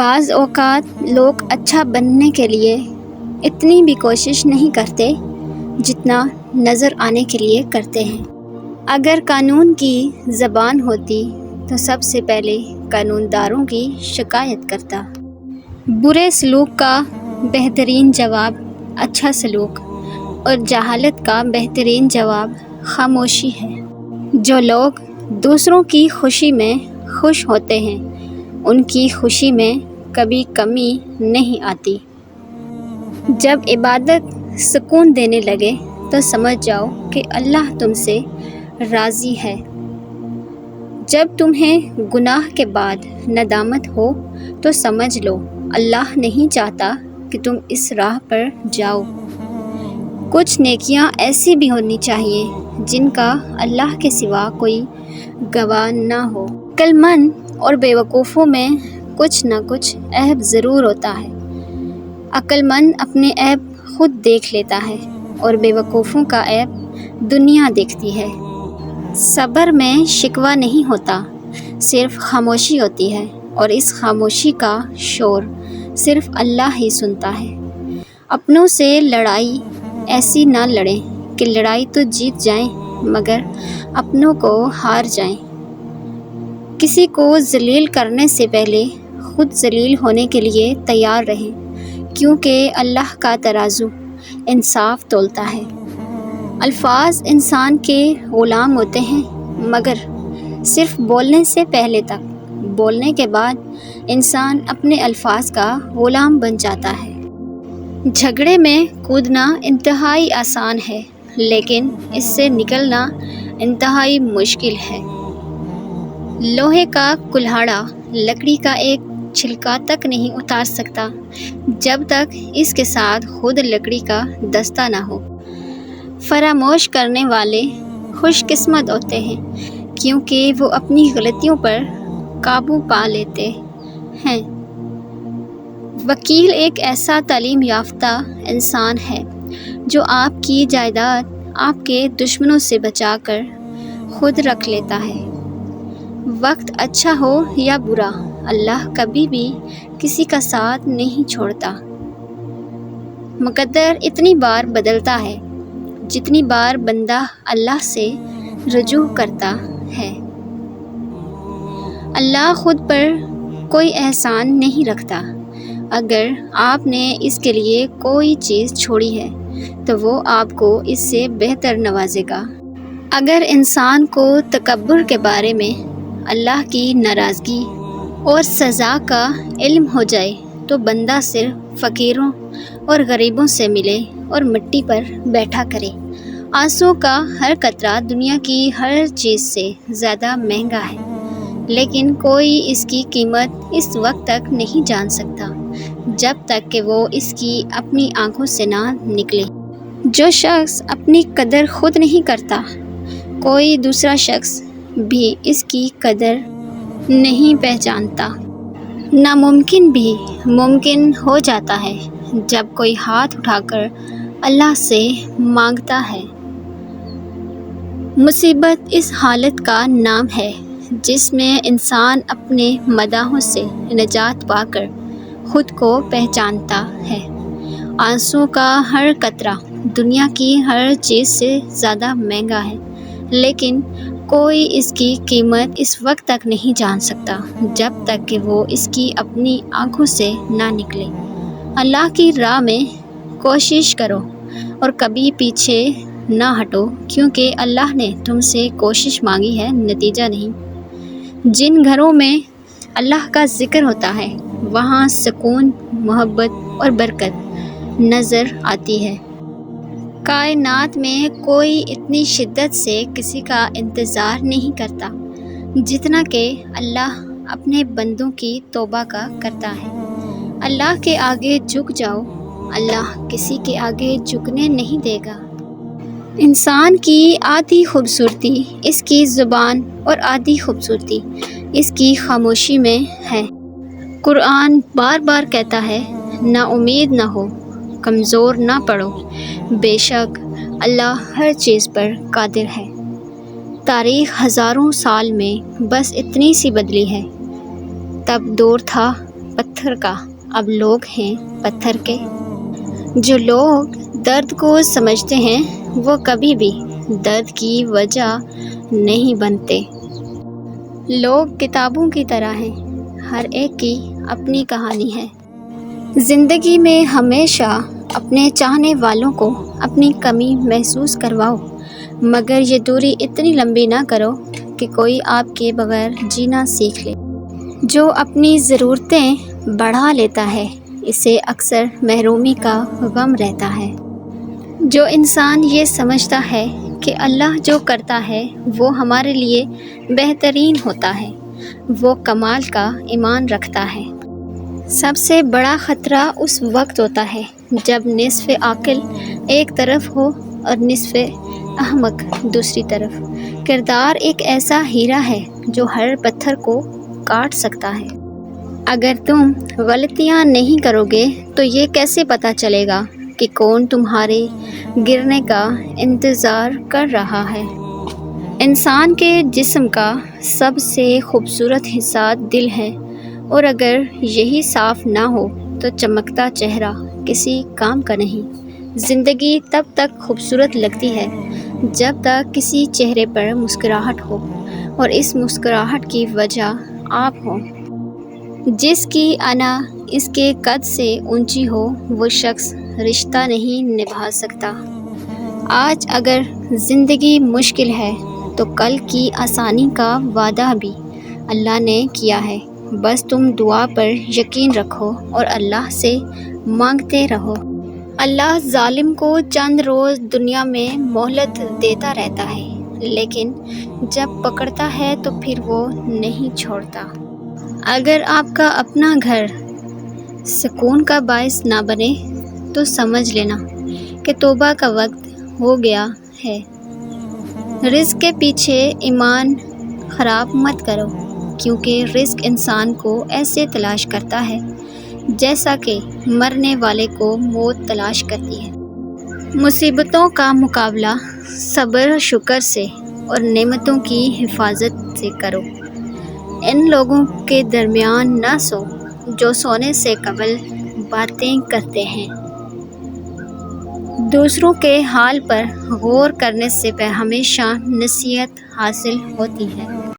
بعض اوقات لوگ اچھا بننے کے لیے اتنی بھی کوشش نہیں کرتے جتنا نظر آنے کے لیے کرتے ہیں۔ اگر قانون کی زبان ہوتی تو سب سے پہلے قانون داروں کی شکایت کرتا۔ برے سلوک کا بہترین جواب اچھا سلوک اور جہالت کا بہترین جواب خاموشی ہے۔ جو لوگ دوسروں کی خوشی میں خوش ہوتے ہیں ان کی خوشی میں کبھی کمی نہیں آتی۔ جب عبادت سکون دینے لگے تو سمجھ جاؤ کہ اللہ تم سے راضی ہے۔ جب تمہیں گناہ کے بعد ندامت ہو تو سمجھ لو اللہ نہیں چاہتا کہ تم اس راہ پر جاؤ۔ کچھ نیکیاں ایسی بھی ہونی چاہیے جن کا اللہ کے سوا کوئی گواہ نہ ہو۔ عقل مند اور بیوقوفوں میں کچھ نہ کچھ عیب ضرور ہوتا ہے۔ عقل مند اپنے عیب خود دیکھ لیتا ہے اور بیوقوفوں کا عیب دنیا دیکھتی ہے۔ صبر میں شکوہ نہیں ہوتا، صرف خاموشی ہوتی ہے، اور اس خاموشی کا شور صرف اللہ ہی سنتا ہے۔ اپنوں سے لڑائی ایسی نہ لڑیں کہ لڑائی تو جیت جائیں مگر اپنوں کو ہار جائیں۔ کسی کو ذلیل کرنے سے پہلے خود ذلیل ہونے کے لیے تیار رہیں، کیونکہ اللہ کا ترازو انصاف تولتا ہے۔ الفاظ انسان کے غلام ہوتے ہیں مگر صرف بولنے سے پہلے تک، بولنے کے بعد انسان اپنے الفاظ کا غلام بن جاتا ہے۔ جھگڑے میں کودنا انتہائی آسان ہے لیکن اس سے نکلنا انتہائی مشکل ہے۔ لوہے کا کلہاڑا لکڑی کا ایک چھلکا تک نہیں اتار سکتا جب تک اس کے ساتھ خود لکڑی کا دستہ نہ ہو۔ فراموش کرنے والے خوش قسمت ہوتے ہیں کیونکہ وہ اپنی غلطیوں پر قابو پا لیتے ہیں۔ وکیل ایک ایسا تعلیم یافتہ انسان ہے جو آپ کی جائیداد آپ کے دشمنوں سے بچا کر خود رکھ لیتا ہے۔ وقت اچھا ہو یا برا، اللہ کبھی بھی کسی کا ساتھ نہیں چھوڑتا۔ مقدر اتنی بار بدلتا ہے جتنی بار بندہ اللہ سے رجوع کرتا ہے۔ اللہ خود پر کوئی احسان نہیں رکھتا۔ اگر آپ نے اس کے لیے کوئی چیز چھوڑی ہے تو وہ آپ کو اس سے بہتر نوازے گا۔ اگر انسان کو تکبر کے بارے میں اللہ کی ناراضگی اور سزا کا علم ہو جائے تو بندہ صرف فقیروں اور غریبوں سے ملے اور مٹی پر بیٹھا کرے۔ آنسو کا ہر قطرہ دنیا کی ہر چیز سے زیادہ مہنگا ہے لیکن کوئی اس کی قیمت اس وقت تک نہیں جان سکتا جب تک کہ وہ اس کی اپنی آنکھوں سے نہ نکلے۔ جو شخص اپنی قدر خود نہیں کرتا کوئی دوسرا شخص بھی اس کی قدر نہیں پہچانتا۔ ناممکن بھی ممکن ہو جاتا ہے جب کوئی ہاتھ اٹھا کر اللہ سے مانگتا ہے۔ مصیبت اس حالت کا نام ہے جس میں انسان اپنے مداحوں سے نجات پا کر خود کو پہچانتا ہے۔ آنسو کا ہر قطرہ دنیا کی ہر چیز سے زیادہ مہنگا ہے لیکن کوئی اس کی قیمت اس وقت تک نہیں جان سکتا جب تک کہ وہ اس کی اپنی آنکھوں سے نہ نکلے۔ اللہ کی راہ میں کوشش کرو اور کبھی پیچھے نہ ہٹو کیونکہ اللہ نے تم سے کوشش مانگی ہے، نتیجہ نہیں۔ جن گھروں میں اللہ کا ذکر ہوتا ہے وہاں سکون، محبت اور برکت نظر آتی ہے۔ کائنات میں کوئی اتنی شدت سے کسی کا انتظار نہیں کرتا جتنا کہ اللہ اپنے بندوں کی توبہ کا کرتا ہے۔ اللہ کے آگے جھک جاؤ، اللہ کسی کے آگے جھکنے نہیں دے گا۔ انسان کی آدھی خوبصورتی اس کی زبان اور آدھی خوبصورتی اس کی خاموشی میں ہے۔ قرآن بار بار کہتا ہے نا امید نہ ہو، کمزور نہ پڑو، بے شک اللہ ہر چیز پر قادر ہے۔ تاریخ ہزاروں سال میں بس اتنی سی بدلی ہے۔ تب دور تھا پتھر کا اب لوگ ہیں پتھر کے۔ جو لوگ درد کو سمجھتے ہیں وہ کبھی بھی درد کی وجہ نہیں بنتے۔ لوگ کتابوں کی طرح ہیں، ہر ایک کی اپنی کہانی ہے۔ زندگی میں ہمیشہ اپنے چاہنے والوں کو اپنی کمی محسوس کرواؤ، مگر یہ دوری اتنی لمبی نہ کرو کہ کوئی آپ کے بغیر جینا سیکھ لے۔ جو اپنی ضرورتیں بڑھا لیتا ہے اسے اکثر محرومی کا غم رہتا ہے۔ جو انسان یہ سمجھتا ہے کہ اللہ جو کرتا ہے وہ ہمارے لیے بہترین ہوتا ہے، وہ کمال کا ایمان رکھتا ہے۔ سب سے بڑا خطرہ اس وقت ہوتا ہے جب نصف عاقل ایک طرف ہو اور نصف احمق دوسری طرف۔ کردار ایک ایسا ہیرا ہے جو ہر پتھر کو کاٹ سکتا ہے۔ اگر تم غلطیاں نہیں کرو گے تو یہ کیسے پتہ چلے گا کہ کون تمہارے گرنے کا انتظار کر رہا ہے؟ انسان کے جسم کا سب سے خوبصورت حصہ دل ہے، اور اگر یہی صاف نہ ہو تو چمکتا چہرہ کسی کام کا نہیں۔ زندگی تب تک خوبصورت لگتی ہے جب تک کسی چہرے پر مسکراہٹ ہو، اور اس مسکراہٹ کی وجہ آپ ہو۔ جس کی انا اس کے قد سے اونچی ہو وہ شخص رشتہ نہیں نبھا سکتا۔ آج اگر زندگی مشکل ہے تو کل کی آسانی کا وعدہ بھی اللہ نے کیا ہے، بس تم دعا پر یقین رکھو اور اللہ سے مانگتے رہو۔ اللہ ظالم کو چند روز دنیا میں مہلت دیتا رہتا ہے، لیکن جب پکڑتا ہے تو پھر وہ نہیں چھوڑتا۔ اگر آپ کا اپنا گھر سکون کا باعث نہ بنے تو سمجھ لینا کہ توبہ کا وقت ہو گیا ہے۔ رزق کے پیچھے ایمان خراب مت کرو، کیونکہ رزق انسان کو ایسے تلاش کرتا ہے جیسا کہ مرنے والے کو موت تلاش کرتی ہے۔ مصیبتوں کا مقابلہ صبر شکر سے اور نعمتوں کی حفاظت سے کرو۔ ان لوگوں کے درمیان نہ سو جو سونے سے قبل باتیں کرتے ہیں۔ دوسروں کے حال پر غور کرنے سے ہمیشہ نصیحت حاصل ہوتی ہے۔